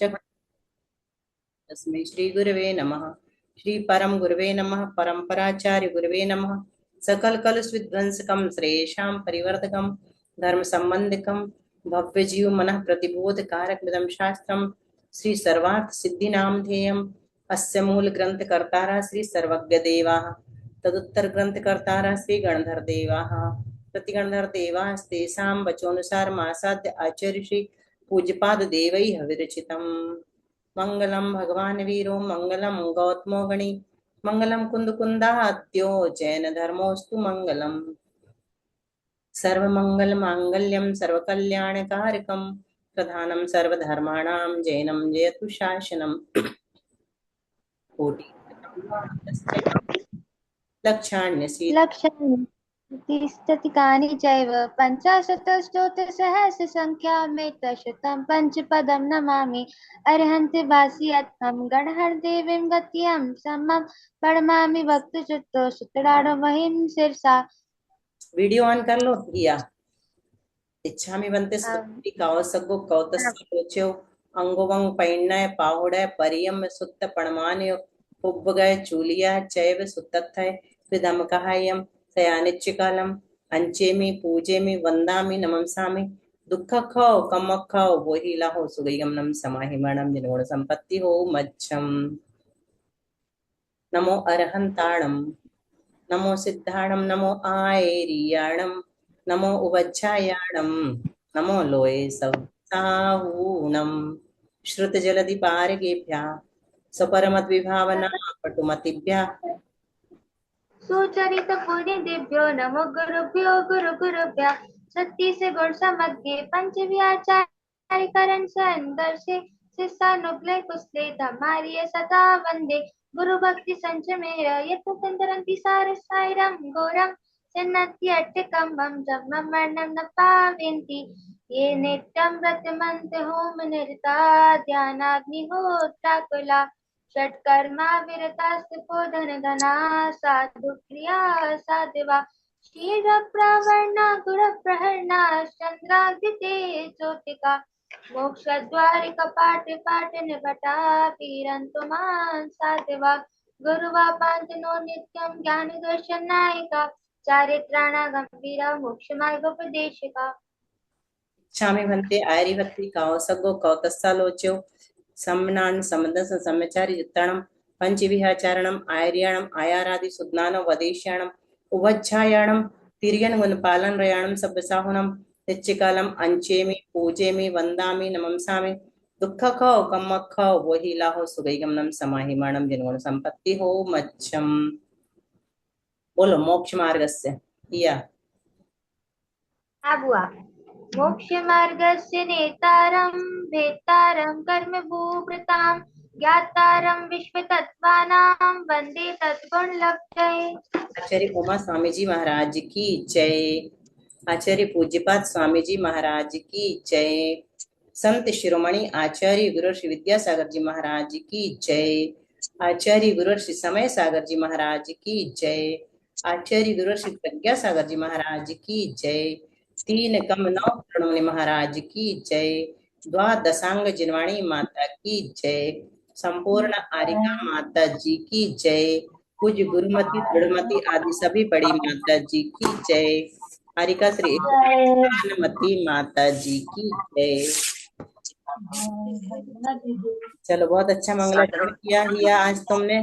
तस्मै श्री गुरवे नमः। श्री परम गुरवे नमः। परंपराचार्य गुरवे नमः। सकल कल विध्वंसकम श्रेयशां परिवर्तकम धर्म संबंधकम भव्य जीव मनः प्रतिबोध कारक विदम शास्त्रम श्री सर्वार्थ सिद्धि नाम ध्येयम अस्य मूल ग्रंथ कर्तारा श्री सर्वज्ञ देवाः तदुत्तर ग्रंथ कर्तारा श्री गणधर देवाः प्रतिगणधर देवास्तेषां वचोनुसार मासाद्य आचार्य श्री पूज्यपाद देवैः विरचितम्। मंगलम भगवान वीरो मंगलम गौतमो गणी मंगलम कुंद कुंदात्यो जैन धर्मोस्तु मंगलम सर्वमंगल मांगल्यम सर्वकल्याणकारकम प्रधानम सर्वधर्माणां जैनम जयतु शासनम कोटि लक्षाण्यसि तिष्ठतिकानि चैव पञ्चाशतस्तोत्रसहस्रसङ्ख्यामेतशतं पञ्चपदं नमामि अर्हन्तिवासियत्थं गणहरदेवीं गत्यं समं प्रणमामि भक्तचित्तो सुतराडो महिं शिरसा। वीडियो ऑन कर लो दिया। इच्छामि बनते स्तुति कावसगो कौतस्योच्यो अंगोवंग पैण्य पाहुडय परियम सुत्त पणमान्यो पुब्बगय चूलिया चैव सुत्तथय विधम कहायम सयानिच्चिकालम अंचेमि पूजेमि वंदामि नमंसामि दुख खो कम खो वही लाहो सुगयम नम समाहिमणम जिनगुण संपत्ति हो मच्छम नमो अरहंताणम नमो सिद्धाणम नमो आयरियाणम नमो उवच्छायाणम नमो लोये साहूणम श्रुत जलधि पारगेभ्यः सपरमत विभावना पटुमतिभ्यः सुचरित पुण्यदेभ्यो नमो गुरुभ्यो गुरुभ्यः सत्य से गुण समग्रे पंच विचार करण संदर्शे शिष्यानुग्रह कुशले धमार्य सदा वंदे गुरु भक्ति संचमेर यत्तंतरंति सार साइरम गौरम सन्नति अट्टकम मम जन्म मरणम न पावेन्ति ये नित्यं व्रतमन्त होम निरता ध्यानाग्निहोत्राकुला षट्कर्मा विरतास्तपो धन धना साधु क्रिया साधवा क्षीर प्रवर्णा गुण प्रहरणा चंद्रादिते ज्योतिका मोक्ष द्वार कपाट पाट निपटा पीरंतु मान साधवा गुरुवा पांचनो नित्यं ज्ञान दर्शन नायिका चारित्राणा गंभीरा मोक्ष मार्ग उपदेशिका। इच्छामि भन्ते आर्यभक्ति कावसगो कौतस्सालोच्यो सम्नान समदस सम्यचारि चित्रणम पंचविहाचारणम आर्याणम आयारादि सुज्ञानो वदेश्याणम उभच्छायाणम तिर्यन गुणपालन रयाणम सब्बसाहुणम निच्चिकालम अंचेमि पूजेमि वंदामि नमंसामि दुख खो कम खो वही लाहो सुगैगमनम समाहिमाणम जिनगुण संपत्ति हो मच्छम। बोलो मोक्ष मार्गस्य या बुआ मोक्ष मार्गस्य नेतारं भेतारं कर्म भूभृतां ज्ञातारं विश्वतत्त्वानां वन्दे तद्गुणलब्धये। आचार्य उमा स्वामी जी महाराज की जय। आचार्य पूज्यपाद स्वामी जी महाराज की जय। संत शिरोमणि आचार्य गुरु श्री विद्यासागर जी महाराज की जय। आचार्य गुरु श्री समय सागर जी महाराज की जय। आचार्य गुरु श्री प्रज्ञा सागर जी महाराज की जय। तीन कम नौ प्रणमुनि महाराज की जय। द्वादशांग जिनवाणी माता की जय। संपूर्ण आरिका माता जी की जय। पूज्य गुरुमती दृढ़मती आदि सभी बड़ी माता जी की जय। आरिका श्री मती माता जी की जय। चलो बहुत अच्छा मंगलाचरण किया हिया आज तुमने।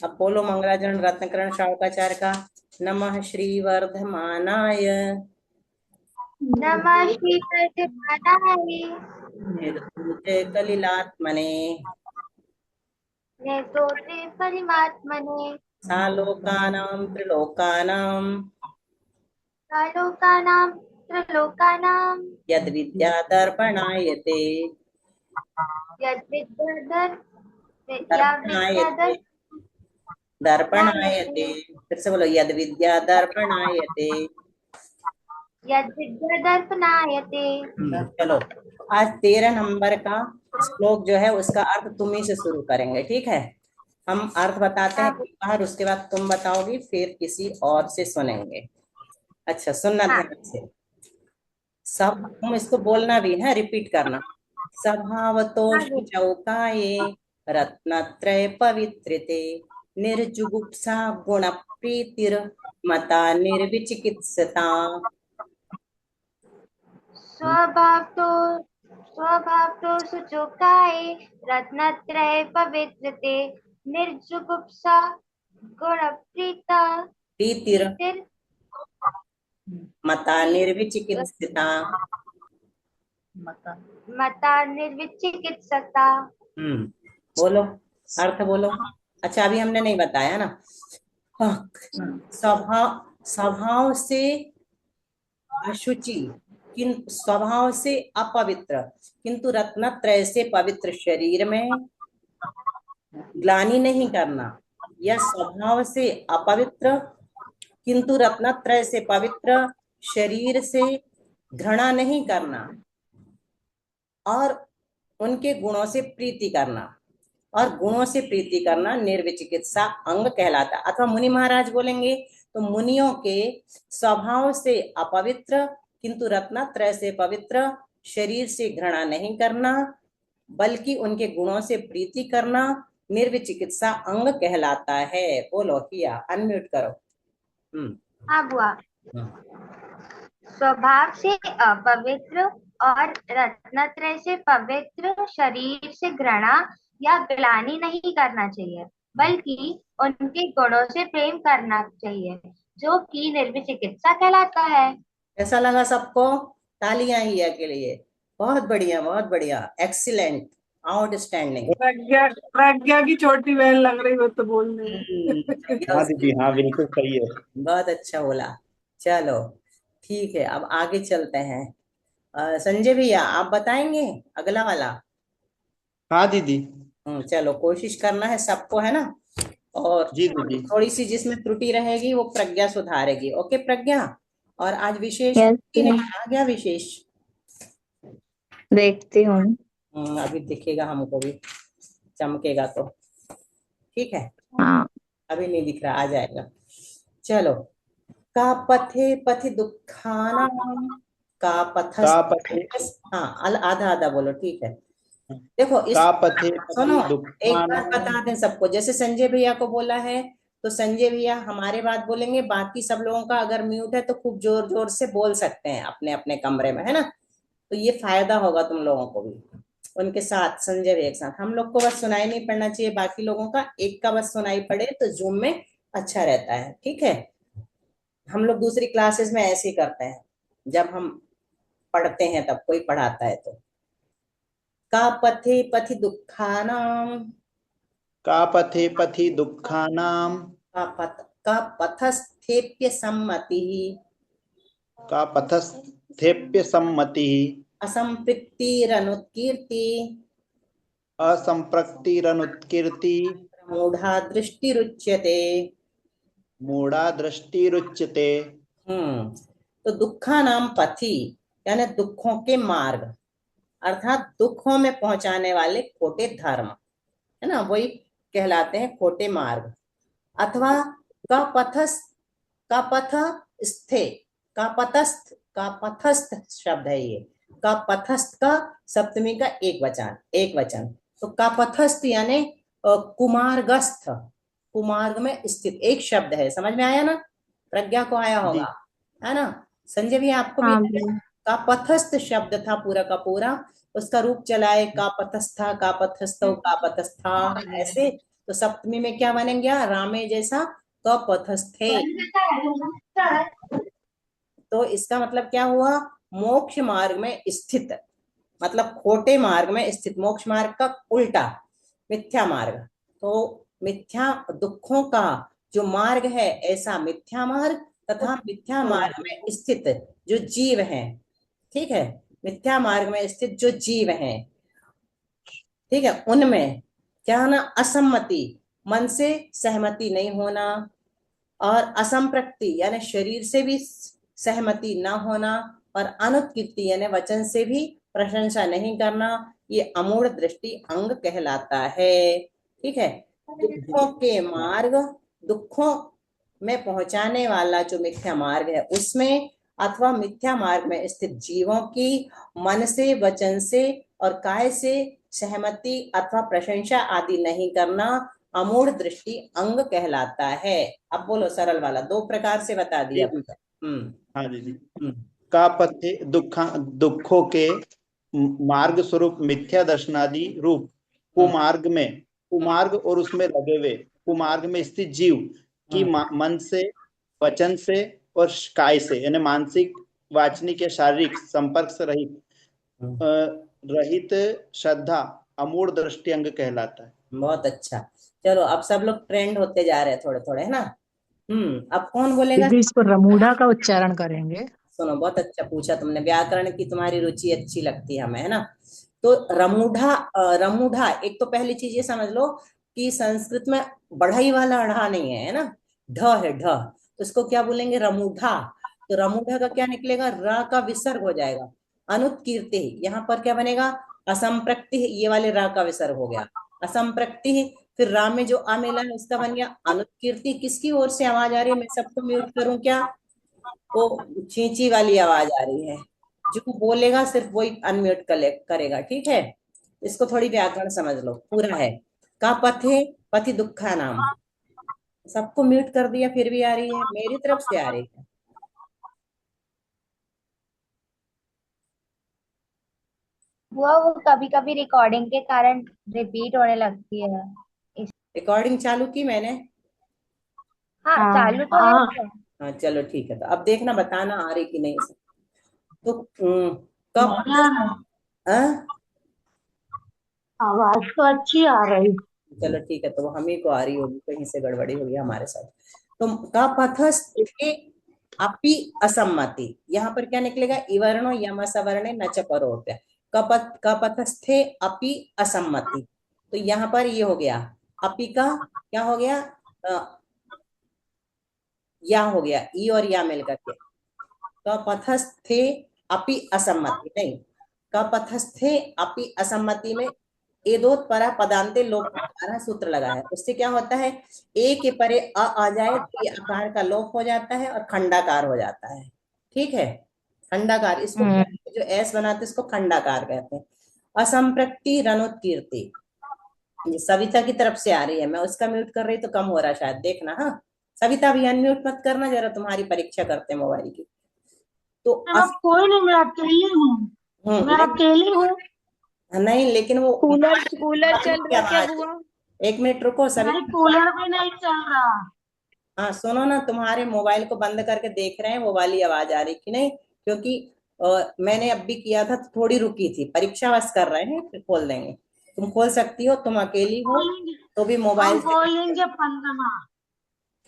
अब बोलो मंगलाचरण रत्नकरण श्रावकाचार्य का। नमः श्री वर्धमानाय नमः श्री वर्धमानाय निर्धूते कलिलात्मने नेतोते परिमात्मने सालोकानां त्रिलोकानां त्रिलोकानां यद्विद्यादर्पणायते दर्पणायते। फिर से बोलो यद्विद्यादर्पणायते। चलो आज 13 नंबर का श्लोक जो है उसका अर्थ तुम ही से शुरू करेंगे, ठीक है। हम अर्थ बताते हैं बाहर, उसके बाद तुम बताओगी, फिर किसी और से सुनेंगे। अच्छा सुनना ध्यान से, सब तुम इसको बोलना भी है, रिपीट करना। स्वभावतो शुचौकाये रत्नत्रय पवित्रते निर्जुगुप्सा गुण प्रीतिर मता निर्विचिकित्सता। स्वभाव तो सुचोकाये रत्नत्रय पवित्रते निर्जुगुप्सा गुणप्रीता प्रीतिर प्रीतिर मता निर्विचिकित्सिता। मता निर्विचिकित्सता। बोलो, अर्थ बोलो। अच्छा, अभी हमने नहीं बताया ना। स्वभाव से अशुचि, स्वभाव से अपवित्र, किंतु रत्नत्रय से पवित्र शरीर में ग्लानि नहीं करना, या स्वभाव से अपवित्र किंतु रत्नत्रय से पवित्र शरीर से घृणा नहीं करना, और उनके गुणों से प्रीति करना, और गुणों से प्रीति करना निर्विचिकित्सा अंग कहलाता। अथवा मुनि महाराज बोलेंगे तो मुनियों के स्वभाव से अपवित्र किंतु रत्नत्रय से पवित्र शरीर से घृणा नहीं करना, बल्कि उनके गुणों से प्रीति करना निर्विचिकित्सा अंग कहलाता है। बोलो किया, अनम्यूट करो। हाँ बुआ। स्वभाव से अपवित्र और रत्नत्रय से पवित्र शरीर से घृणा या ग्लानि नहीं करना चाहिए, बल्कि उनके गुणों से प्रेम करना चाहिए, जो कि निर्विचिकित्सा कहलाता है। कैसा लगा सबको? तालियां ही के लिए। बहुत बढ़िया, बहुत बढ़िया, एक्सीलेंट, आउटस्टैंडिंग। प्रज्ञा की छोटी बहन लग रही हो तो बोलने। हाँ दीदी, हाँ बिल्कुल सही है। बहुत अच्छा बोला। चलो ठीक है, अब आगे चलते हैं। संजय भैया आप बताएंगे अगला वाला? हाँ दीदी। चलो, कोशिश करना है सबको, है ना। और जी दीदी। थोड़ी सी जिसमें त्रुटि रहेगी वो प्रज्ञा सुधारेगी। ओके प्रज्ञा। और आज विशेष आ गया, विशेष देखती हूँ। अभी दिखेगा हमको भी, चमकेगा तो ठीक है। हाँ, अभी नहीं दिख रहा, आ जाएगा। चलो, का पथे पथि दुखाना, का पथस, हाँ आधा आधा बोलो, ठीक है। देखो इस, सुनो एक बात बता दें सबको, जैसे संजय भैया को बोला है तो संजय भैया हमारे बात बोलेंगे, बाकी सब लोगों का अगर म्यूट है तो खूब जोर जोर से बोल सकते हैं अपने अपने कमरे में, है ना। तो ये फायदा होगा तुम लोगों को भी, उनके साथ संजय भैया के साथ। हम लोग को बस सुनाई नहीं पड़ना चाहिए, बाकी लोगों का एक का बस सुनाई पड़े तो जूम में अच्छा रहता है, ठीक है। हम लोग दूसरी क्लासेस में ऐसे ही करते हैं, जब हम पढ़ते हैं तब कोई पढ़ाता है तो। का पथे पथि दुखानाम, का पथे पथि दुखानाम, का पथस्थेप्य सम्मति, का पथस्थेप्य सम्मति, असंपृक्तिरनुत्कीर्ति, असंप्रक्तिरनुत्कीर्ति, मूढ़ा दृष्टिरुच्यते, मूढ़ा दृष्टिरुच्यते। तो दुखा नाम पथि यानी दुखों के मार्ग, अर्थात दुखों में पहुंचाने वाले खोटे धर्म, है ना, वही कहलाते हैं खोटे मार्ग। अथवा का पथस्थ, का पथ स्थे, का पथस्थ, का पथस्थ शब्द है ये। का पथस्थ का सप्तमी का एक वचन। तो का पथस्थ यानी कुमार्गस्थ, कुमार्ग में स्थित, एक शब्द है। समझ में आया ना? प्रज्ञा को आया होगा, है ना। संजय भी आपको भी का पथस्थ शब्द था पूरा का पूरा, उसका रूप चला है का पथस्था, का पथस्थो, का पथस्था, ऐसे। तो सप्तमी में क्या बन गया? रामे जैसा क पथस्थे। तो इसका मतलब क्या हुआ? मोक्ष मार्ग में स्थित, मतलब खोटे मार्ग में स्थित। मोक्ष मार्ग का उल्टा मिथ्या मार्ग। तो मिथ्या दुखों का जो मार्ग है ऐसा मिथ्या मार्ग, तथा मिथ्या मार्ग में स्थित जो जीव हैं, ठीक है, मिथ्या मार्ग में स्थित जो जीव हैं, ठीक है, उनमें क्या ना, असम्मति, मन से सहमति नहीं होना, और असंप्रक्ति यानी शरीर से भी सहमति न होना, और अनुत्कीर्ति यानी वचन से भी प्रशंसा नहीं करना, ये अमूढ़ दृष्टि अंग कहलाता है, ठीक है। दुखों के मार्ग, दुखों में पहुंचाने वाला जो मिथ्या मार्ग है उसमें, अथवा मिथ्या मार्ग में स्थित जीवों की मन से, वचन से और काय से सहमति अथवा प्रशंसा आदि नहीं करना अमूढ़ दृष्टि अंग कहलाता है। अब बोलो सरल वाला, दो प्रकार से बता दिया। हाँ जी जी। हम्म का पथे दुखों के मार्ग स्वरूप मिथ्या दर्शनादि रूप कुमार्ग और उसमें लगे हुए कुमार्ग में स्थित जीव की मन से, वचन से और काय से, यानी मानसिक, वाचनिक या शारीरिक संपर्क से रहित श्रद्धा अमूढ़ दृष्टि अंग कहलाता है। बहुत अच्छा। चलो अब सब लोग ट्रेंड होते जा रहे हैं थोड़े थोड़े, है ना। अब कौन बोलेगा? दीदी इसको रमूढ़ा का उच्चारण करेंगे। सुनो, बहुत अच्छा पूछा तुमने, व्याकरण की तुम्हारी रुचि अच्छी लगती है हमें, है ना। तो रमूढ़ा, रमूढ़ा, एक तो पहली चीज ये समझ लो कि संस्कृत में बढ़ई वाला अढ़ा नहीं है ना, ढ है, ढ। तो इसको क्या बोलेंगे? रमूढ़ा। तो रमूढ़ा का क्या निकलेगा? र का विसर्ग हो जाएगा। अनुत्कीर्ति, यहाँ पर क्या बनेगा? असंप्रक्ति, ये वाले रा का विसर्ग हो गया, असंप्रक्ति। फिर रा में जो आ मिला है उसका बन गया अनुत्कीर्ति। किसकी ओर से आवाज आ रही है? मैं सबको म्यूट करूं क्या? वो चींची वाली आवाज आ रही है। जो बोलेगा सिर्फ वही अनम्यूट करेगा, ठीक है। इसको थोड़ी व्याकरण समझ लो, पूरा है। का पथे पति दुखा नाम। सबको म्यूट कर दिया फिर भी आ रही है, मेरी तरफ से आ रही है। वो कभी कभी रिकॉर्डिंग के कारण रिपीट होने लगती है। रिकॉर्डिंग चालू की मैंने। हाँ, चालू तो है। हाँ चलो ठीक है, तो अब देखना, बताना आ रही कि नहीं। तो कब आवाज तो अच्छी आ रही। चलो ठीक है, तो वो हम ही को आ रही होगी, कहीं से गड़बड़ी होगी हमारे साथ। तो का पथस्थे अपि असम्मति, यहाँ पर क्या निकलेगा? इवर्णो यम सवर्णे न च परो होता है। कपथस्थे अपि असम्मति, तो यहाँ पर ये हो गया, अपि का क्या हो गया? या हो गया, ई और या मिलकर के। कपथस्थे अपि असम्मति नहीं, कपथस्थे अपि असम्मति में एदोत्परा पदांते लोप का सूत्र लगा है। उससे क्या होता है? ए के परे आ जाए तो ये आकार का लोप हो जाता है और खंडाकार हो जाता है, ठीक है। खंडाकार इसको जो एस बनाते इसको खंडाकार कहते हैं। असंप्रक्ति रनोत्कीर्ति, ये सविता की तरफ से आ रही है, मैं उसका म्यूट कर रही तो कम हो रहा शायद, देखना। हाँ सविता भी अनम्यूट मत करना जरा, तुम्हारी परीक्षा करते हैं मोबाइल की। तो कोई नहीं, मैं अकेली हूँ, मैं अकेली हूँ। नहीं लेकिन वो कूलर चल रहा क्या बुआ? एक मिनट रुको सभी, कूलर भी नहीं चल रहा। हाँ सुनो ना, तुम्हारे मोबाइल को बंद करके देख रहे हैं वो वाली आवाज आ रही कि नहीं, क्योंकि मैंने अब भी किया था तो थोड़ी रुकी थी, परीक्षा बस कर रहे हैं फिर खोल देंगे। तुम खोल सकती हो, तुम अकेली हो तो भी मोबाइल से। बोलेंगे 15।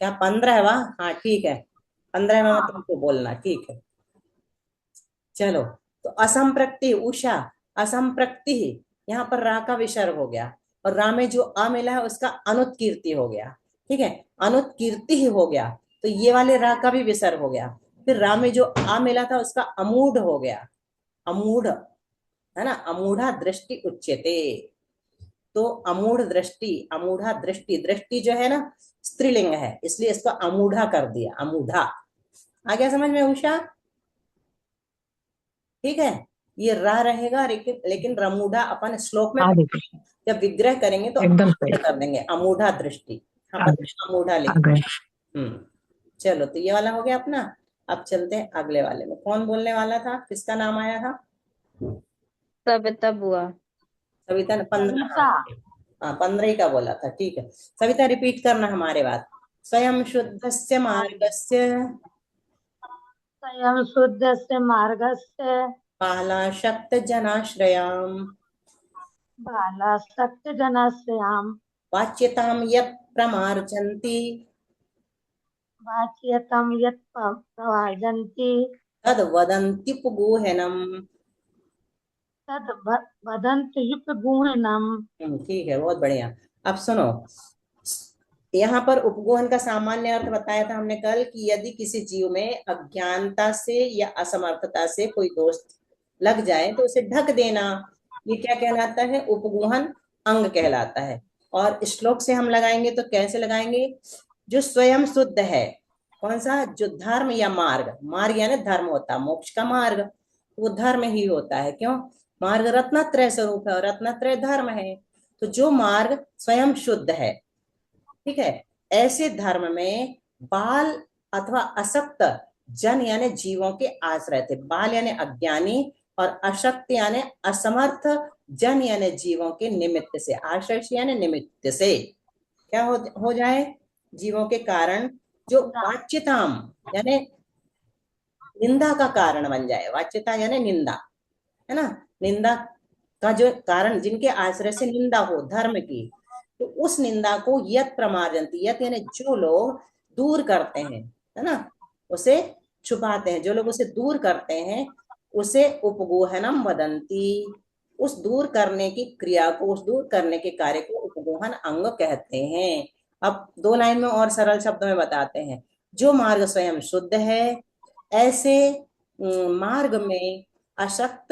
क्या 15 वाह, हाँ ठीक है, 15 में तुमको बोलना, ठीक है। चलो, तो असंप्रक्ति उषा, असंप्रक्ति यहाँ पर रा का विसर्ग हो गया और रा में जो आ मिला है उसका अनुत्कीर्ति हो गया, ठीक है। अनुत्कीर्ति ही हो गया तो ये वाले रा का भी विसर्ग हो गया। फिर रा में जो आ मिला था उसका अमूढ़ हो गया, अमूढ़, है ना। अमूढ़ा दृष्टि उच्यते, तो अमूढ़ दृष्टि, अमूढ़ा दृष्टि, दृष्टि जो है ना स्त्रीलिंग है इसलिए इसको अमूढ़ा कर दिया, अमूढ़ा। आ गया समझ में उषा? ठीक है, ये रा रहेगा, लेकिन रमूढ़ा अपन श्लोक में जब विग्रह करेंगे तो एकदम कर देंगे अमूढ़ा दृष्टि, अमूढ़ा लिख। चलो, तो ये वाला हो गया अपना। अब चलते हैं अगले वाले में। कौन बोलने वाला था, किसका नाम आया था? सविता बुआ। सविता ने 15, हाँ 15 ही का बोला था, ठीक है। सविता रिपीट करना हमारे बात। स्वयं शुद्धस्य मार्गस्य, स्वयं शुद्धस्य मार्गस्य, बालाशक्त जनाश्रयाम, बालासक्त जनाश्रयाम, वाच्यताम यत् प्रमार्जन्ति, वाच्यताम यत् प्रवाजन्ति, तद वदन्ति पुगुहनम। तद वदन्ति उपगुहनम। ठीक है, बहुत बढ़िया। अब सुनो, यहाँ पर उपगोहन का सामान्य अर्थ बताया था हमने कल कि यदि किसी जीव में अज्ञानता से या असमर्थता से कोई दोष लग जाए तो उसे ढक देना, ये क्या कहलाता है? उपगोहन अंग कहलाता है। और श्लोक से हम लगाएंगे तो कैसे लगाएंगे? जो स्वयं शुद्ध है, कौन सा? जो धर्म या मार्ग, मार्ग यानी धर्म होता है, मोक्ष का मार्ग वो धर्म ही होता है। क्यों? मार्ग रत्नत्रय स्वरूप है और रत्नत्रय धर्म है। तो जो मार्ग स्वयं शुद्ध है, ठीक है, ऐसे धर्म में बाल अथवा अशक्त जन यानी जीवों के आश्रय थे। बाल यानी अज्ञानी और अशक्त यानी असमर्थ जन यानी जीवों के निमित्त से, आश्रय यानी निमित्त से क्या हो जाए, जीवों के कारण जो वाच्यताम यानी निंदा का कारण बन जाए। वाच्यता यानी निंदा, है ना, निंदा का जो कारण, जिनके आश्रय से निंदा हो धर्म की, तो उस निंदा को यत प्रमार्जन्ति, यत यानी जो लोग दूर करते हैं, है ना, उसे छुपाते हैं, जो लोग उसे दूर करते हैं उसे उपगोहनम वदंती। उस दूर करने की क्रिया को, उस दूर करने के कार्य को उपगोहन अंग कहते हैं। अब 2 लाइन में और सरल शब्दों में बताते हैं। जो मार्ग स्वयं शुद्ध है, ऐसे मार्ग में अशक्त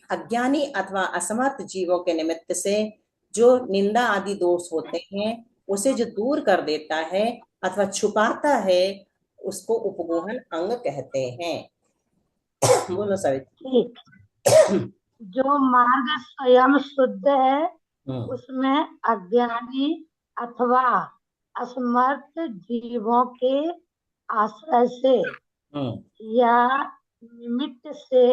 अज्ञानी अथवा असमर्थ जीवों के निमित्त से जो निंदा आदि दोष होते हैं उसे जो दूर कर देता है अथवा छुपाता है, उसको उपगोहन अंग कहते हैं। बोलो सविता। ठीक। जो मार्ग स्वयं शुद्ध है उसमें अज्ञानी अथवा असमर्थ जीवों के आश्रय से या निमित्त से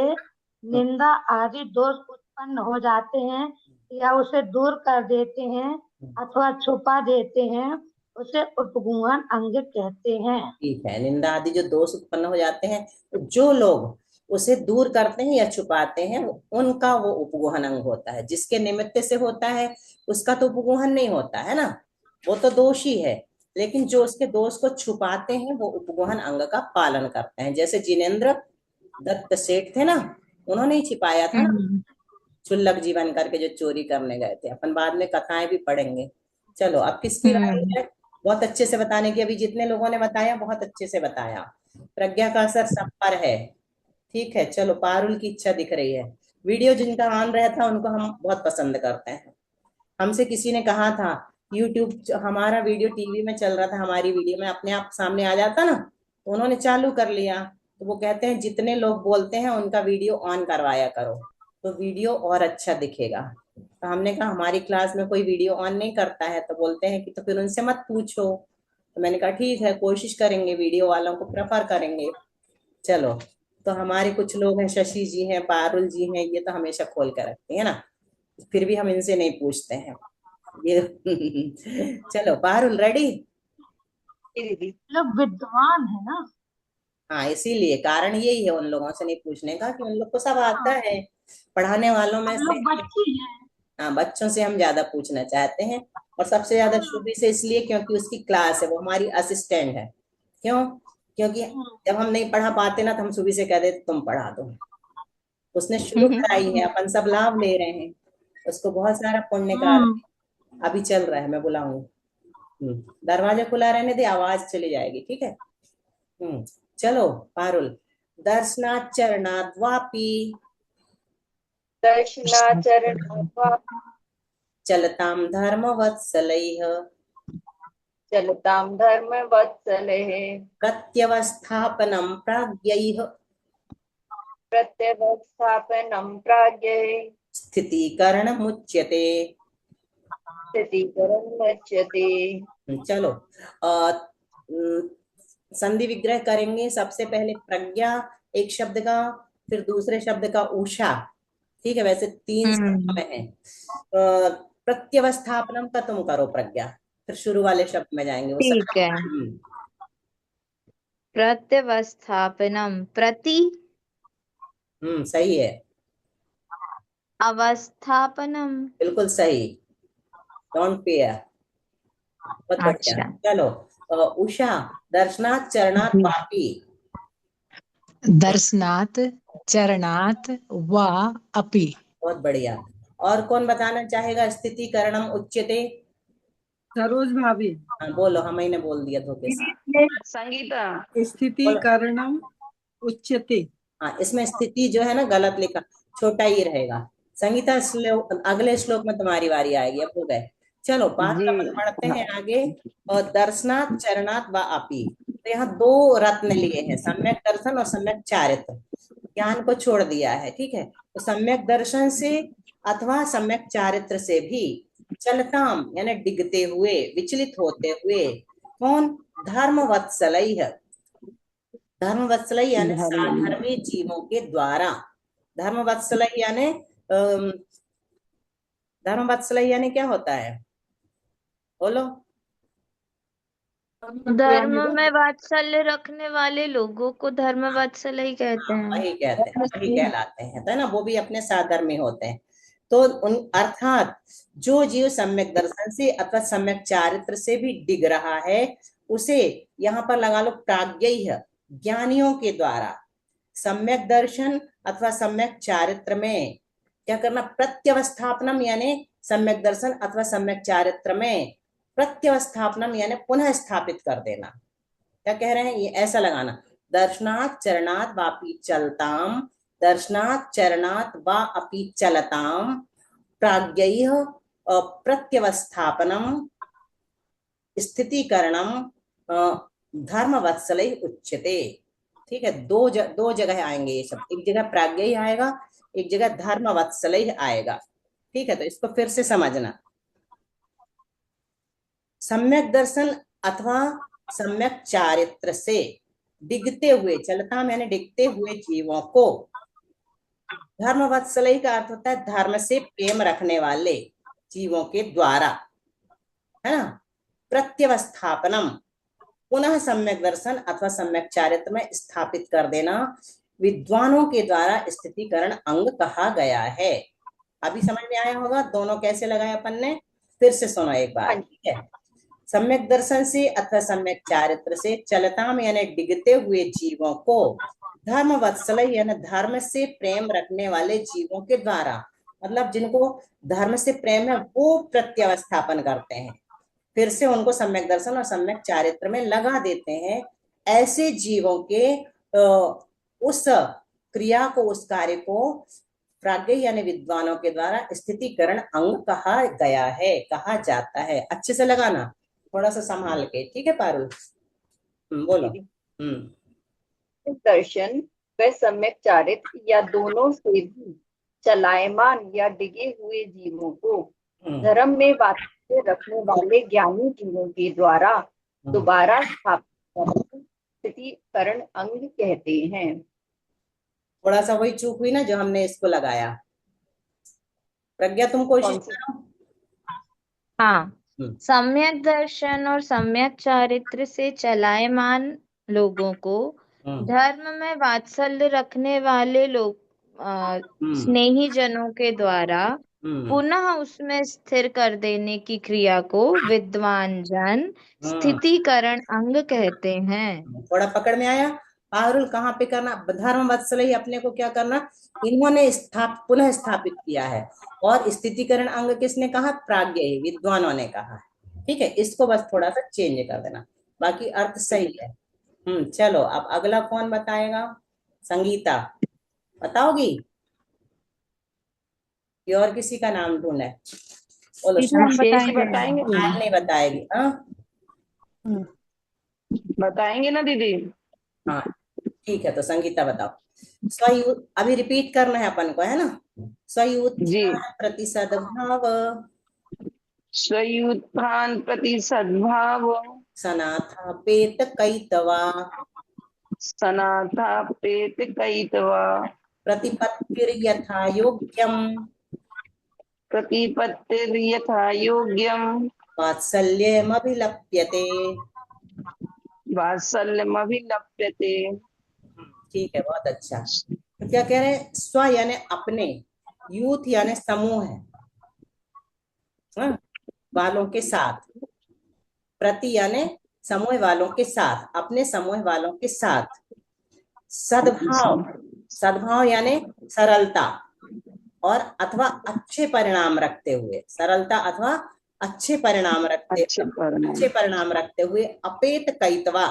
निंदा आदि दोष उत्पन्न हो जाते हैं या उसे दूर कर देते हैं अथवा छुपा देते हैं, उसे उपगोहन अंग कहते हैं। ठीक है, निंदा आदि जो दोष उत्पन्न हो जाते हैं, तो जो लोग उसे दूर करते हैं या छुपाते हैं उनका वो उपगोहन अंग होता है। जिसके निमित्त से होता है उसका तो उपगोहन नहीं होता है ना, वो तो दोषी है। लेकिन जो उसके दोष को छुपाते हैं वो उपगोहन अंग का पालन करते हैं। जैसे जिनेंद्र दत्त सेठ थे ना, उन्होंने ही छिपाया था ना, क्षुल्लक जीवन करके जो चोरी करने गए थे। अपन बाद में कथाएं भी पढ़ेंगे। चलो अब किसकी बारी है बहुत अच्छे से बताने की। अभी जितने लोगों ने बताया बहुत अच्छे से बताया। प्रज्ञा का असर सब पर है, ठीक है। चलो पारुल की इच्छा दिख रही है। वीडियो जिनका ऑन रहता है उनको हम बहुत पसंद करते हैं। हमसे किसी ने कहा था यूट्यूब, हमारा वीडियो टीवी में चल रहा था, हमारी वीडियो में अपने आप सामने आ जाता ना, तो उन्होंने चालू कर लिया। तो वो कहते हैं जितने लोग बोलते हैं उनका वीडियो ऑन करवाया करो तो वीडियो और अच्छा दिखेगा। तो हमने कहा हमारी क्लास में कोई वीडियो ऑन नहीं करता है, तो बोलते हैं कि तो फिर उनसे मत पूछो। तो मैंने कहा ठीक है, कोशिश करेंगे, वीडियो वालों को प्रेफर करेंगे। चलो, तो हमारे कुछ लोग हैं, शशि जी हैं, पारुल जी हैं, ये तो हमेशा खोल कर रखते हैं ना, फिर भी हम इनसे नहीं पूछते हैं ये चलो पारुल रेडी? लोग विद्वान है ना। हाँ, इसीलिए कारण यही है उन लोगों से नहीं पूछने का कि उन लोग को सब आता है। पढ़ाने वालों में लोग से, बच्चे हैं। हाँ, बच्चों से हम ज्यादा पूछना चाहते हैं। और सबसे ज्यादा शुभी से इसलिए क्योंकि उसकी क्लास है, वो हमारी असिस्टेंट है। क्यों? क्योंकि जब हम नहीं पढ़ा पाते ना तो हम सुबह से कह देते तुम पढ़ा दो। उसने शुरू कराई है, अपन सब लाभ ले रहे हैं, उसको बहुत सारा पुण्य का अभी चल रहा है। मैं बुलाऊंगी, दरवाजा खुला रहने दे, आवाज चली जाएगी, ठीक है। चलो पारुल। दर्शनाथ चरणात् वापि चलताम धर्म वत्सलैः चलताम धर्म वत्सलैः प्रत्यवस्थापनम प्राज्ञैः प्रत्यवस्थापनम प्राज्ञैः स्थितीकरणमुच्यते। स्थितीकरणमुच्यते। चलो संधि विग्रह करेंगे। सबसे पहले प्रज्ञा एक शब्द का, फिर दूसरे शब्द का उषा, ठीक है। वैसे 3 शब्द में है। प्रत्यवस्थापनम का तुम करो प्रज्ञा, फिर शुरू वाले शब्द में जाएंगे। ठीक है। प्रत्यवस्थापनम प्रति सही है, अवस्थापनम बिल्कुल सही, डोंट पेयर, बहुत बढ़िया। चलो उषा, दर्शनाथ चरणात् वापि। दर्शनात् चरणात् वा अपि। बहुत बढ़िया। और कौन बताना चाहेगा? स्थितीकरणम उच्यते। सरोज भाभी। हाँ बोलो, हमने बोल दिया धोखे से। संगीता। स्थितीकरणम उच्यते। हाँ, इसमें स्थिति जो है ना गलत लिखा, छोटा ही रहेगा। संगीता अगले श्लोक में तुम्हारी बारी आएगी, अब हो गए। चलो बात अपन पढ़ते हैं आगे। और दर्शनाथ चरणात् व अपि, तो यहाँ 2 रत्न लिए हैं, सम्यक दर्शन और सम्यक चारित्र। ज्ञान को छोड़ दिया है, ठीक है। तो सम्यक दर्शन से अथवा सम्यक चारित्र से भी चलताम यानी डिगते हुए, विचलित होते हुए, कौन? धर्म वत्सलई है, धर्म वत्सलई यानी साधर्मी जीवों के द्वारा। धर्म वत्सलई यानी धर्म वत्सलई यानी क्या होता है, बोलो। धर्म में वात्सल्य रखने वाले लोगों को धर्म वात्सल्य ही कहते हैं। वही कहते हैं, वही कहलाते हैं, है ना, वो भी अपने साधर्मी होते हैं। तो उन अर्थात जो जीव सम्यक दर्शन से अथवा सम्यक चारित्र से भी डिग रहा है, उसे यहाँ पर लगा लो प्राज्ञेय, ज्ञानियों के द्वारा सम्यक दर्शन अथवा सम्यक चारित्र में क्या करना? प्रत्यवस्थापनम यानी सम्यक दर्शन अथवा सम्यक चारित्र में प्रत्यवस्थापनम यानी पुनः स्थापित कर देना। क्या कह रहे हैं? ये ऐसा लगाना, दर्शनात् चरणात् वापि चलताम, दर्शनात् चरणात् वा अपि चलताम, प्राज्ञैः प्रत्यवस्थापनम स्थितीकरणम धर्मवत्सलैः उच्यते। ठीक है, दो जगह आएंगे ये सब, एक जगह प्राज्ञैः आएगा, एक जगह धर्मवत्सलैः आएगा। ठीक है, तो इसको फिर से समझना। सम्यक दर्शन अथवा सम्यक चारित्र से डिगते हुए, चलता मैंने डिगते हुए जीवों को, धर्मवत्सलई का अर्थ होता है धर्म से प्रेम रखने वाले जीवों के द्वारा, है ना। प्रत्यवस्थापनम पुनः सम्यक दर्शन अथवा सम्यक चारित्र में स्थापित कर देना विद्वानों के द्वारा स्थितिकरण अंग कहा गया है। अभी समझ में आया होगा दोनों कैसे लगाए अपन ने, फिर से सुनो एक बार। ठीक है, सम्यक दर्शन से अथवा सम्यक चारित्र से चलता में यानी डिगते हुए जीवों को धर्म वत्सल यानी धर्म से प्रेम रखने वाले जीवों के द्वारा, मतलब जिनको धर्म से प्रेम है वो प्रत्यवस्थापन करते हैं, फिर से उनको सम्यक दर्शन और सम्यक चारित्र में लगा देते हैं। ऐसे जीवों के उस क्रिया को, उस कार्य को प्राज्ञ यानी विद्वानों के द्वारा स्थितिकरण अंग कहा गया है, कहा जाता है। अच्छे से लगाना, थोड़ा सा संभाल के, ठीक है पारुल? बोलो। दर्शन व सम्यक चारित्र या दोनों से भी चलायमान या डिगे हुए जीवों को धर्म में वात्सल्य रखने वाले ज्ञानी जीवों के द्वारा दोबारा स्थापित स्थितिकरण अंग कहते हैं। थोड़ा सा वही चूक हुई ना जो हमने इसको लगाया। प्रज्ञा तुम कोशिश करो। हाँ, सम्यक दर्शन और सम्यक चारित्र से चलायमान लोगों को धर्म में वात्सल्य रखने वाले लोग स्नेही जनों के द्वारा पुनः उसमें स्थिर कर देने की क्रिया को विद्वान जन स्थितिकरण अंग कहते हैं। थोड़ा पकड़ में आया? पारुल कहाँ पे करना? धर्म वत्सल ही अपने को क्या करना, इन्होंने पुनः स्थापित किया है, और स्थितिकरण अंग किसने कहा? प्राज्ञ, विद्वानों ने कहा। ठीक है, इसको बस थोड़ा सा चेंज कर देना, बाकी अर्थ सही है। चलो अब अगला कौन बताएगा? संगीता बताओगी? ये और किसी का नाम ढूंढे? बोलो। बताएंगे। नहीं बताएगी? हाँ बताएंगे ना दीदी। हाँ ठीक है, तो संगीता बताओ। स्वयं अभी रिपीट करना है अपन को, है ना? स्वयुत्थान प्रति सद्भाव, स्वयुत्थान प्रति सद्भाव, सनाथा पेत कैतवा, सनाथा पेत कैतवा, प्रतिपत्तिर्यथा योग्यम, प्रतिपत्तिर्यथा योग्यम, वात्सल्यमभिलप्यते, वात्सल्यमभिलप्यते। ठीक है, बहुत अच्छा। तो क्या कह रहे हैं? स्व यानी अपने, यूथ यानी समूह है, वालों के साथ, प्रति यानी समूह वालों के साथ, अपने समूह वालों के साथ, सद्भाव, सद्भाव यानी सरलता और अथवा अच्छे परिणाम रखते हुए, सरलता अथवा अच्छे परिणाम रखते हुए, अपेत कैतवा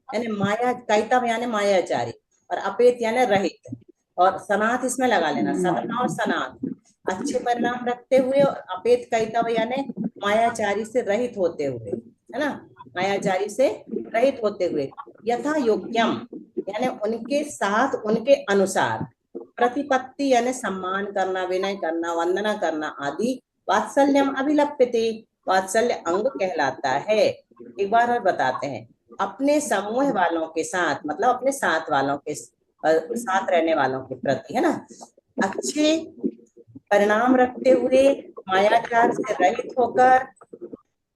यानी माया, कैतव यानी मायाचारी, और अपेत यानी रहित, और सनाथ इसमें लगा लेना, सदना और सनाथ, अच्छे परिणाम रखते हुए, और अपेत कैतव यानी मायाचारी से रहित होते हुए, है ना, मायाचारी से रहित होते हुए, यथा योग्यम यानी उनके साथ, उनके अनुसार, प्रतिपत्ति यानी सम्मान करना, विनय करना, वंदना करना आदि वात्सल्यम अभिलप्यते, वात्सल्य अंग कहलाता है। एक बार और बताते हैं, अपने समूह वालों के साथ मतलब अपने साथ वालों के साथ रहने वालों के प्रति, है ना, अच्छे परिणाम रखते हुए, मायाचार से रहित होकर,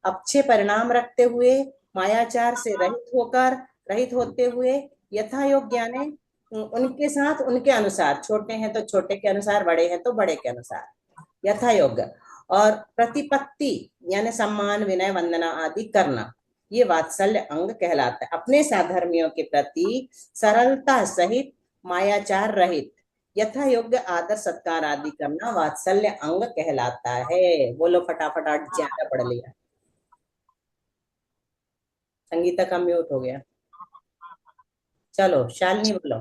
अच्छे परिणाम रखते हुए, मायाचार से रहित होते हुए, यथा योग्य यानी उनके साथ उनके अनुसार, छोटे हैं तो छोटे के अनुसार, बड़े हैं तो बड़े के अनुसार, यथा योग्य। और प्रतिपत्ति यानी सम्मान, विनय, वंदना आदि करना, ये वात्सल्य अंग कहलाता है। अपने साधर्मियों के प्रति सरलता सहित, मायाचार रहित, यथा योग्य आदर सत्कार आदि करना वात्सल्य अंग कहलाता है। बोलो फटाफट, ज्यादा पढ़ लिया। संगीता का म्यूट हो गया। चलो शालिनी बोलो।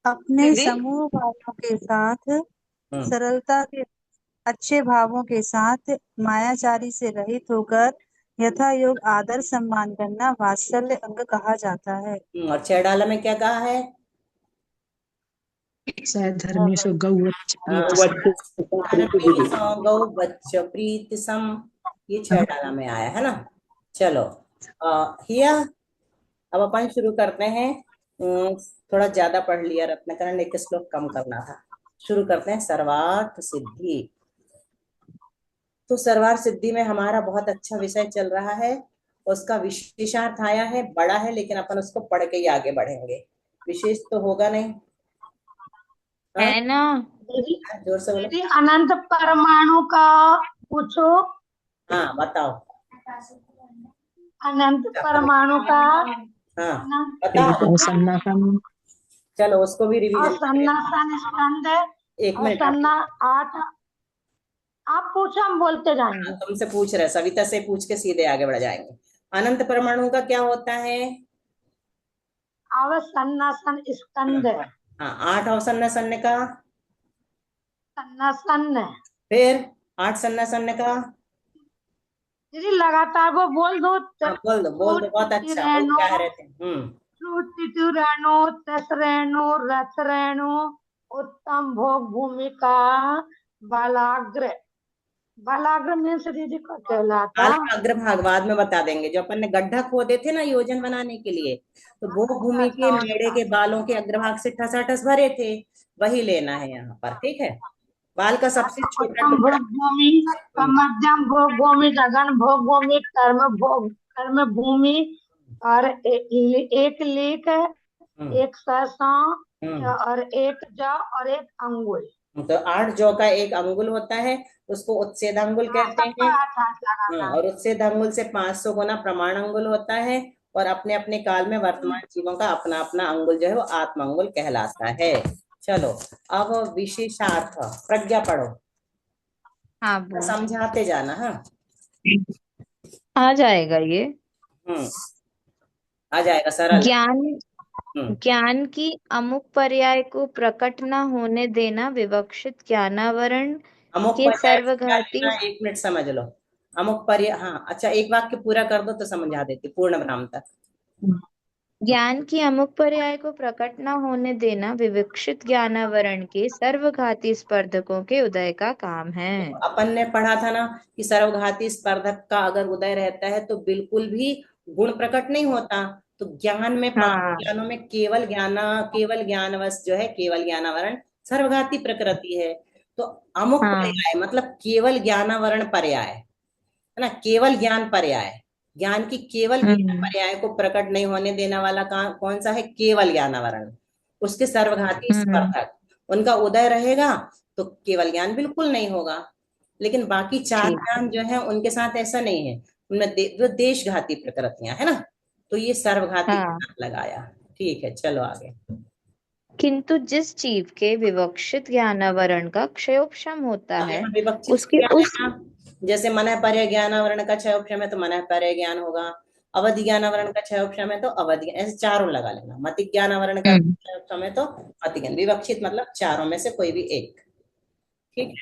अपने समूह वालों के साथ सरलता के, अच्छे भावों के साथ, मायाचारी से रहित होकर यथा योग आदर सम्मान करना वात्सल्य अंग कहा जाता है। और 6 डाला में क्या कहा है? धर्मेशु गौ प्रीति सम, ये 6 डाला में आया है ना। चलो हिया, अब अपन शुरू करते हैं। थोड़ा ज्यादा पढ़ लिया रत्नाकरण, एक श्लोक कम करना था। शुरू करते हैं। सर्वार्थ सिद्धि। तो सर्वार्थ सिद्धि में हमारा बहुत अच्छा विषय चल रहा है, उसका विशेषार्थ आया है, बड़ा है, लेकिन अपन उसको पढ़ के ही आगे बढ़ेंगे। विशेष तो होगा नहीं, है ना? जोर से बोलो। अनंत परमाणु का पूछो। हाँ बताओ। अनंत परमाणु का, हाँ बताओ। चलो उसको भी रिवीजन। सन्नासन स्कंद, एक मिनट, 8 आप पूछो, हम बोलते जाएंगे। तुमसे पूछ रहे, सविता से पूछ के सीधे आगे बढ़ जाएंगे। अनंत परमाणु का क्या होता है? सन्नासन स्कंद। हाँ 8 अवसन्न सन्न का, सन्नासन। फिर 8 सन्न सन्न का। दीदी लगातार वो बोल दो। बोल दो बहुत अच्छा। क्या रहे थे? रेणु, तसरेणु, रथरेणु, उत्तम भोग भूमिका, बालाग्र। बालाग्र में से दीदी को कहलाता। अग्रभाग बाद में बता देंगे। जो अपन ने गड्ढा खोदे थे ना योजन बनाने के लिए, तो भोग भूमि के मेढ़े के बालों के अग्रभाग से ठसाठस भरे थे, वही लेना है यहाँ पर। ठीक है, बाल का सबसे छोटा भोग भूमि, मध्यम भोग भूमि, गगन भोग भूमि, कर्म भूमि, और एक लेख, एक सरसों, और एक जौ, और एक अंगुल। तो 8 जौ का एक अंगुल होता है, उसको उच्छेद अंगुल कहते हैं। और उच्छेद अंगुल से 500 गुना प्रमाण अंगुल होता है। और अपने अपने काल में वर्तमान जीवों का अपना अपना अंगुल जो है वो आत्म अंगुल कहलाता है। चलो अब विशेषार्थ। प्रज्ञा पढ़ो। हाँ समझाते जाना। हाँ आ जाएगा ये। आ जाएगा सरल। ज्ञान की अमुक पर्याय को प्रकट न होने देना विवक्षित ज्ञानावरण के सर्वघाती। 1 मिनट समझ लो। अमुक पर्याय, हाँ अच्छा, एक वाक्य पूरा कर दो तो समझा देती पूर्ण विराम तक। ज्ञान की अमुक पर्याय को प्रकट न होने देना विवक्षित ज्ञानावरण के सर्वघाती स्पर्धकों के उदय का काम है। अपन ने पढ़ा था ना कि सर्वघाती स्पर्धक का अगर उदय रहता है तो बिल्कुल भी गुण प्रकट नहीं होता। तो ज्ञान में, 5 ज्ञानों में केवल ज्ञानवश जो है, केवल ज्ञानावरण सर्वघाती प्रकृति है। तो अमुक पर्याय मतलब केवल ज्ञानावरण पर्याय है ना, केवल ज्ञान पर्याय, ज्ञान की केवल पर्याय को प्रकट नहीं होने देने वाला कौन सा है? केवल ज्ञानावरण। उसके सर्वघाती स्पर्धक, उनका उदय रहेगा तो केवल ज्ञान बिल्कुल नहीं होगा। लेकिन बाकी 4 ज्ञान जो है उनके साथ ऐसा नहीं है, उनमें जो देशघाती प्रकृतियां है ना, तो ये सर्वघाती लगाया। ठीक है, चलो आगे। किंतु जिस जीव के विवक्षित ज्ञानावरण का क्षयोपशम होता है, उसके जैसे मनः पर्य ज्ञानावरण का क्षयोपशम है तो मनः पर्य ज्ञान होगा, अवधि ज्ञानावरण का क्षयोपशम है तो अवधि, ऐसे चारों लगा लेना। मति ज्ञानावरण का क्षयोपशम है तो मति ज्ञान। विवक्षित मतलब चारों में से कोई भी एक। ठीक है,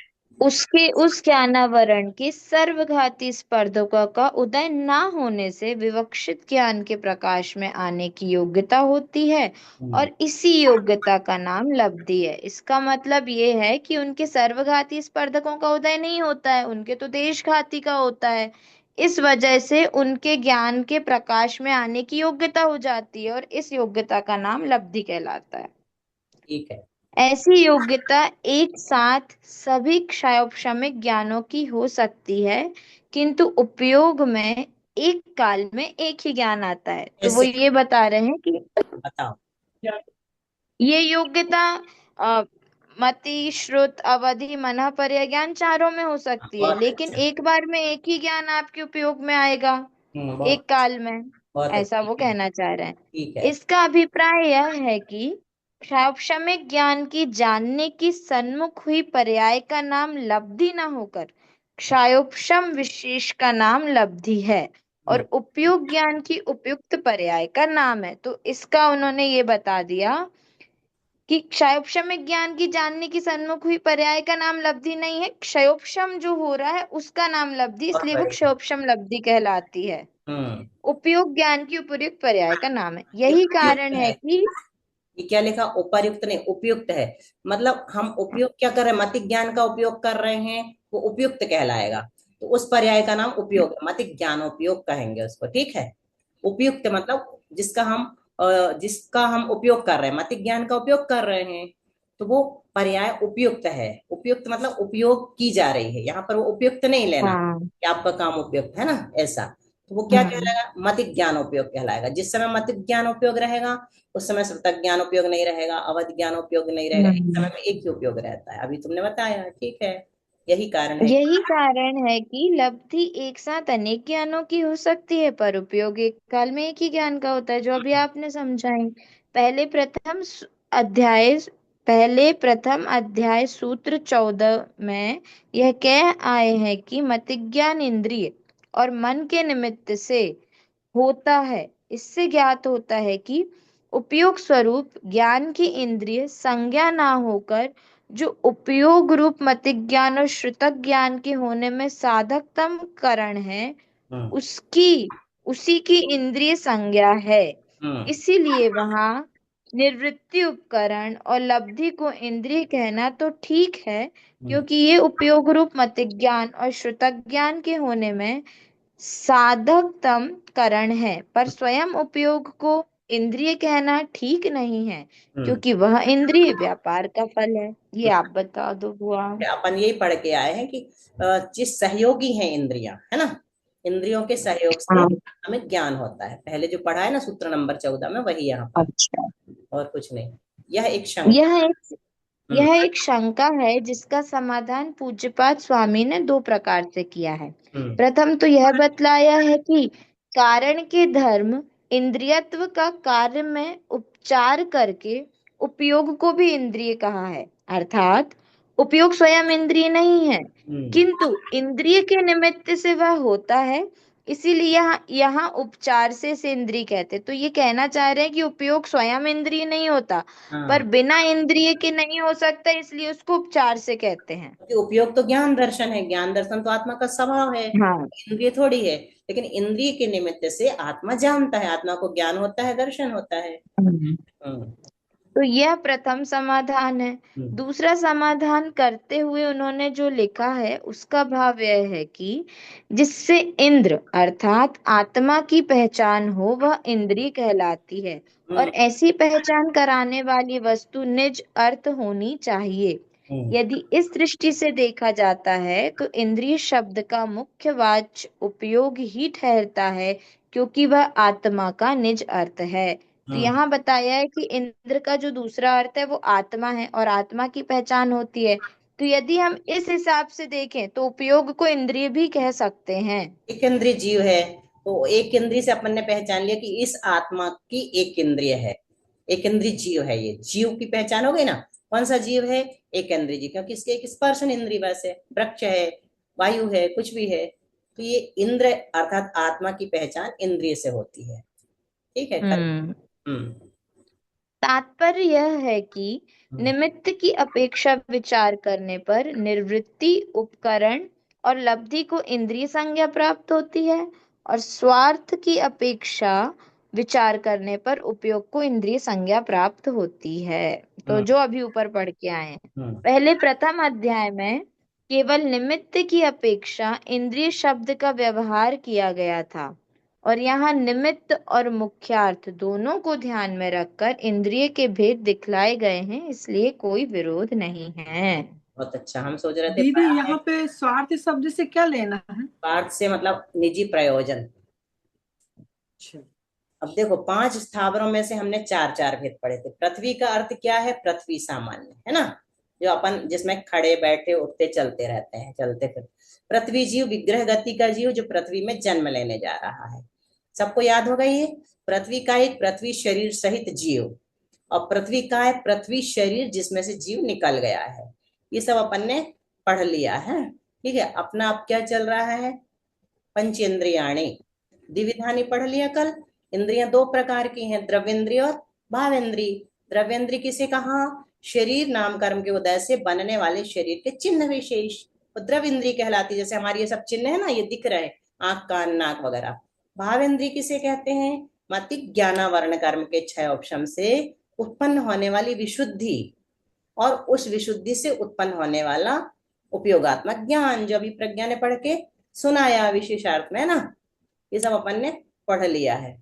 उस ज्ञानावरण के सर्वघाती स्पर्धकों का उदय न होने से विवक्षित ज्ञान के प्रकाश में आने की योग्यता होती है और इसी योग्यता का नाम लब्धि है। इसका मतलब ये है कि उनके सर्वघाती स्पर्धकों का उदय नहीं होता है, उनके तो देशघाती का होता है। इस वजह से उनके ज्ञान के प्रकाश में आने की योग्यता हो जाती है और इस योग्यता का नाम लब्धि कहलाता है। ठीक है। ऐसी योग्यता एक साथ सभी क्षयोपशमिक ज्ञानों की हो सकती है, किंतु उपयोग में एक काल में एक ही ज्ञान आता है। तो वो ऐसे ये बता रहे हैं कि बताओ। ये योग्यता अ, मति, श्रुत, अवधि, मनः, पर्याय ज्ञान चारों में हो सकती है, बहुत लेकिन अच्छा। एक बार में एक ही ज्ञान आपके उपयोग में आएगा बहुत एक काल में, बहुत ऐसा वो ठीक है। कहना चाह रहे हैं। ठीक है। इसका अभिप्राय यह है कि क्षापशमिक ज्ञान की जानने की सन्मुख हुई पर्याय का नाम लब्धि न होकर क्षायोपशम विशेष का नाम लब्धि है और उपयोग ज्ञान की उपयुक्त पर्याय का नाम है। तो इसका उन्होंने ये बता दिया कि क्षयोपशमिक ज्ञान की जानने की सन्मुख हुई पर्याय का नाम लब्धि नहीं है, क्षयोपशम जो हो रहा है उसका नाम लब्धि, बहुत इसलिए वो बढ़िया। क्षयोपशम लब्धि कहलाती है। हम्म उपयोग ज्ञान की उपयुक्त पर्याय का नाम है। ये यही उपयुक्त कारण है। है कि ये क्या लिखा? उपर्युक्त नहीं, उपयुक्त है। मतलब हम उपयोग क्या कर रहे हैं? मतिक ज्ञान का उपयोग कर रहे हैं, वो उपयुक्त कहलाएगा। तो उस पर्याय का नाम उपयोग है, मतिक ज्ञान उपयोग कहेंगे उसको। ठीक है। उपयुक्त मतलब जिसका हम उपयोग कर रहे हैं, मतिक ज्ञान का उपयोग कर रहे हैं, तो वो पर्याय उपयुक्त है। उपयुक्त मतलब उपयोग की जा रही है, यहाँ पर वो उपयुक्त नहीं लेना हाँ कि आपका काम उपयुक्त है ना, ऐसा। तो वो क्या कहलाएगा? मतिक ज्ञान उपयोग कहलाएगा। जिस समय मतिक ज्ञान उपयोग रहेगा उस समय श्रुतक ज्ञान उपयोग नहीं रहेगा, अवध ज्ञान उपयोग नहीं रहेगा, एक समय में एक ही उपयोग रहता है। अभी तुमने बताया। ठीक है। यही कारण है। यही कारण है कि लब्धि एक साथ अनेक ज्ञानों की हो सकती है, पर उपयोग एक काल में एक ही ज्ञान का होता है, जो अभी आपने समझाई। पहले प्रथम सु- अध्याय प्रथम अध्याय सूत्र 14 में यह कह आए हैं कि मतिज्ञान इंद्रिय और मन के निमित्त से होता है। इससे ज्ञात होता है कि उपयोग स्वरूप ज्ञान की इंद्रिय संज्ञा ना होकर जो उपयोग रूप मतिक ज्ञान और श्रुतक ज्ञान के होने में साधकतम करण है, हम्म उसी की इंद्रिय संज्ञा है। हम्म इसीलिए वहां निर्वृत्ति उपकरण और लब्धि को इंद्रिय कहना तो ठीक है, क्योंकि ये उपयोग रूप मतिक ज्ञान और श्रुतक ज्ञान के होने में साधकतम करण है, पर स्वयं उपयोग को इंद्रिय कहना ठीक नहीं है, क्योंकि वह इंद्रिय व्यापार का फल है। ये आप बता दो बुआ। अपन यही पढ़ के आए हैं कि जिस सहयोगी हैं इंद्रियां, है ना, इंद्रियों के सहयोग से हाँ, हमें ज्ञान होता है। पहले जो पढ़ा है ना सूत्र नंबर 14 में, वही यहाँ पर, अच्छा। और कुछ नहीं। यह एक शंका। यह एक हम्म यह एक शंका है जिसका समाधान पूज्यपाद स्वामी ने दो प्रकार से किया है। हम्म प्रथम तो यह बतलाया है कि कारण के धर्म इंद्रियत्व का कार्य में उपचार करके उपयोग को भी इंद्रिय कहा है, अर्थात उपयोग स्वयं इंद्रिय नहीं है, किंतु इंद्रिय के निमित्त से वह होता है, इसीलिए यहाँ उपचार से इसे इंद्रिय कहते हैं। तो ये कहना चाह रहे हैं कि उपयोग स्वयं इंद्रिय नहीं होता, पर हाँ। बिना इंद्रिय के नहीं हो सकता, इसलिए उसको उपचार से कहते हैं। क्योंकि उपयोग तो ज्ञान दर्शन है, ज्ञान दर्शन तो आत्मा का स्वभाव है, हाँ। इंद्रिय थोड़ी है। लेकिन इंद्रिय के निमित्त से आत्मा जानता है, आत्मा को ज्ञान होता है, दर्शन होता है। हम्म तो यह प्रथम समाधान है। दूसरा समाधान करते हुए उन्होंने जो लिखा है उसका भाव यह है कि जिससे इंद्र अर्थात आत्मा की पहचान हो वह इंद्रिय कहलाती है, और ऐसी पहचान कराने वाली वस्तु निज अर्थ होनी चाहिए। यदि इस दृष्टि से देखा जाता है तो इंद्रिय शब्द का मुख्य वाच्य उपयोग ही ठहरता है, क्योंकि वह आत्मा का निज अर्थ है। तो यहाँ बताया है कि इंद्र का जो दूसरा अर्थ है वो आत्मा है और आत्मा की पहचान होती है। तो यदि हम इस हिसाब से देखें तो उपयोग को इंद्रिय भी कह सकते हैं। एक इंद्रिय जीव है, तो एक इंद्रिय से अपन ने पहचान लिया कि इस आत्मा की एक इंद्रिय है, एक इंद्रिय जीव है। ये जीव की पहचान हो गई ना। कौन सा जीव है? एक इंद्रिय जीव, क्योंकि इसके एक स्पर्शन इंद्रिय वैसे वृक्ष है, वायु है, कुछ भी है। तो ये इंद्र अर्थात आत्मा की पहचान इंद्रिय से होती है। ठीक है। हम्म हम्म तात्पर्य यह है कि निमित्त की अपेक्षा विचार करने पर निर्वृत्ति, उपकरण और लब्धि को इंद्रिय संज्ञा प्राप्त होती है, और स्वार्थ की अपेक्षा विचार करने पर उपयोग को इंद्रिय संज्ञा प्राप्त होती है। तो जो अभी ऊपर पढ़ के आए हैं, पहले प्रथम अध्याय में केवल निमित्त की अपेक्षा इंद्रिय शब्द का व्यवहार किया गया था, और यहाँ निमित्त और मुख्यार्थ दोनों को ध्यान में रखकर इंद्रिय के भेद दिखलाए गए हैं, इसलिए कोई विरोध नहीं है। बहुत अच्छा। हम सोच रहे थे दीदी यहाँ पे स्वार्थ शब्द से क्या लेना है? स्वार्थ से मतलब निजी प्रयोजन। अब देखो 5 स्थावरों में से हमने 4 भेद पढ़े थे। पृथ्वी का अर्थ क्या है? पृथ्वी सामान्य है ना, जो अपन जिसमें खड़े बैठे उठते चलते रहते हैं, चलते फिर। पृथ्वी जीव विग्रह गति का जीव जो पृथ्वी में जन्म लेने जा रहा है। सबको याद होगा ये। पृथ्वी का एक पृथ्वी शरीर सहित जीव, और पृथ्वी का है पृथ्वी शरीर जिसमें से जीव निकल गया है। ये सब अपन ने पढ़ लिया है, ठीक है। अपना अब क्या चल रहा है? पंचेंद्रियाणी द्विविधानी पढ़ लिया कल। इंद्रियां 2 प्रकार की हैं, द्रव्येंद्रिय और भावेंद्रिय। द्रव्येंद्रिय किसे कहा? शरीर नाम कर्म के उदय से बनने वाले शरीर के चिन्ह विशेष, द्रव्य इंद्रिय कहलाती। जैसे हमारे ये सब चिन्ह है ना, ये दिख रहे हैं, आंख कान नाक वगैरह। भावेंद्रिय किसे कहते हैं? मति ज्ञानावरण कर्म के 6 उपशम से उत्पन्न होने वाली विशुद्धि, और उस विशुद्धि से उत्पन्न होने वाला उपयोगात्मक ज्ञान, जो अभी प्रज्ञा ने पढ़ के सुनाया विशेषार्थ में ना, ये सब अपन ने पढ़ लिया है।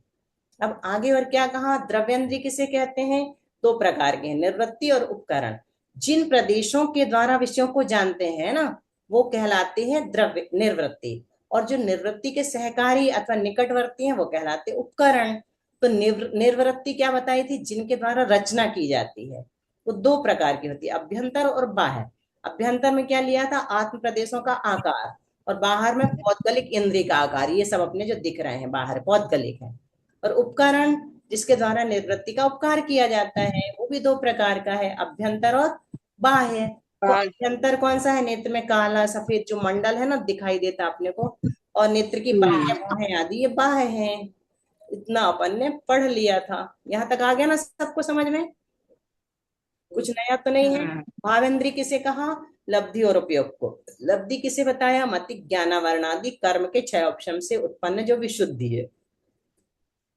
अब आगे और क्या कहा? द्रव्येंद्रिय किसे कहते हैं? 2 प्रकार के हैं, निर्वृत्ति और उपकरण। जिन प्रदेशों के द्वारा विषयों को जानते हैं ना, वो कहलाते हैं द्रव्य निर्वृत्ति, और जो निर्वृत्ति के सहकारी अथवा निकटवर्ती हैं वो कहलाते उपकरण। तो निर्वृत्ति क्या बताई थी? जिनके द्वारा रचना की जाती है। वो 2 प्रकार की होती है, अभ्यंतर और बाह्य। अभ्यंतर में क्या लिया था? आत्म प्रदेशों का आकार, और बाहर में पौद्गलिक इंद्रिय का आकार। ये सब अपने जो दिख रहे हैं बाहर पौद्गलिक है। और उपकरण जिसके द्वारा निर्वृत्ति का उपकार किया जाता है, वो भी 2 प्रकार का है, अभ्यंतर और बाह्य। तो अभ्यंतर कौन सा है? नेत्र में काला सफेद जो मंडल है ना दिखाई देता अपने को, और नेत्र की बाह्य भौहें आदि ये बाह्य हैं। इतना अपन ने पढ़ लिया था। यहाँ तक आ गया ना सबको समझ में? कुछ नया तो नहीं है। भावेंद्रिय किसे कहा? लब्धि और उपयोग को। लब्धि किसे बताया? मति ज्ञानावरण आदि कर्म के 6 उपशम से उत्पन्न जो विशुद्धि है।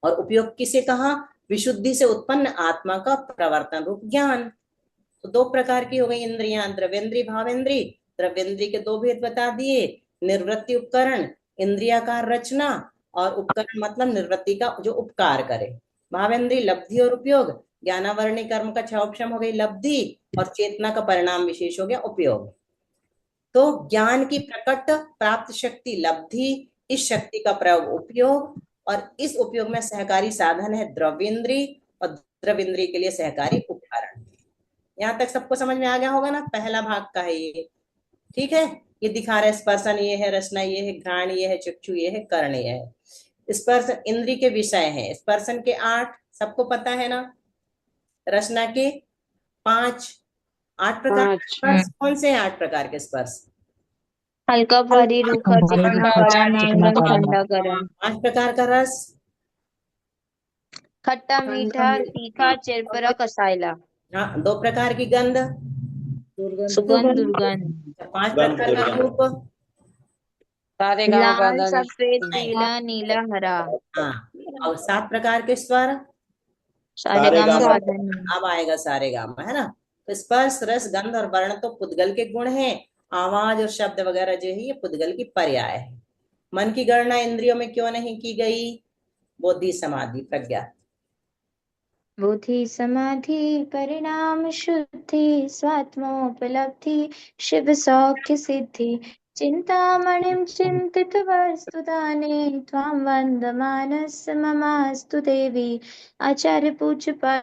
और उपयोग किसे कहा? विशुद्धि से उत्पन्न आत्मा का प्रवर्तन रूप ज्ञान। तो 2 प्रकार की हो गई इंद्रियां, द्रव्येंद्रिय भावेंद्रिय। द्रव्येंद्रिय के 2 भेद बता दिए, निर्वृत्ति उपकरण, इंद्रियाकार रचना, और उपकरण मतलब निर्वृत्ति का जो उपकार करे। भावेंद्रिय लब्धि और उपयोग, ज्ञानावरणी कर्म का 6 उपशम हो गई लब्धि, और चेतना का परिणाम विशेष हो गया उपयोग। तो ज्ञान की प्रकट प्राप्त शक्ति लब्धि, इस शक्ति का प्रयोग उपयोग, और इस उपयोग में सहकारी साधन है द्रव्येंद्रिय, और द्रव्येंद्रिय के लिए सहकारी उपकरण। यहाँ तक सबको समझ में आ गया होगा ना? पहला भाग का है ये, ठीक है। ये दिखा रहे स्पर्शन ये है, रसना ये है, घ्राण ये है, चक्षु ये है, कर्ण ये है। स्पर्श इंद्रिय के विषय है। स्पर्शन के 8 सबको पता है ना, रसना के 5, 8 प्रकार के स्पर्श। कौन से 8 प्रकार के स्पर्श? हल्का, भारी, रूखा, चिकना, कड़ा, नरम, ठंडा, गर्म। 5 प्रकार का रस? खट्टा, मीठा, तीखा, चिरपरा, कसाइला। हाँ। 2 प्रकार की गंध? सुगंध, दुर्गंध। 5 प्रकार का रूप? लाल, सफेद, पीला, नीला, हरा। हाँ। और 7 प्रकार के स्वर? सारेगामा, पाधनी। अब आएगा सारेगामा, है ना। तो स्पर्श, रस, गंध और वर्ण तो पुद्गल के गुण हैं। आवाज और शब्द वगैरह जो है ये पुद्गल की पर्याय है। मन की गणना इंद्रियों में क्यों नहीं की गई? बुद्धि, समाधि, प्रज्ञा। बुद्धि, समाधि, परिणाम शुद्धि, स्वात्मोपलब्धि, शिव सौख्य सिद्धि, चिंतामणिं चिंतित वस्तुदाने, त्वां वन्दमानस ममास्तु देवी। आचार्य पूज्यपाद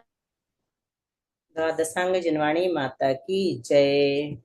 द्वादशांग जिनवाणी माता की जय।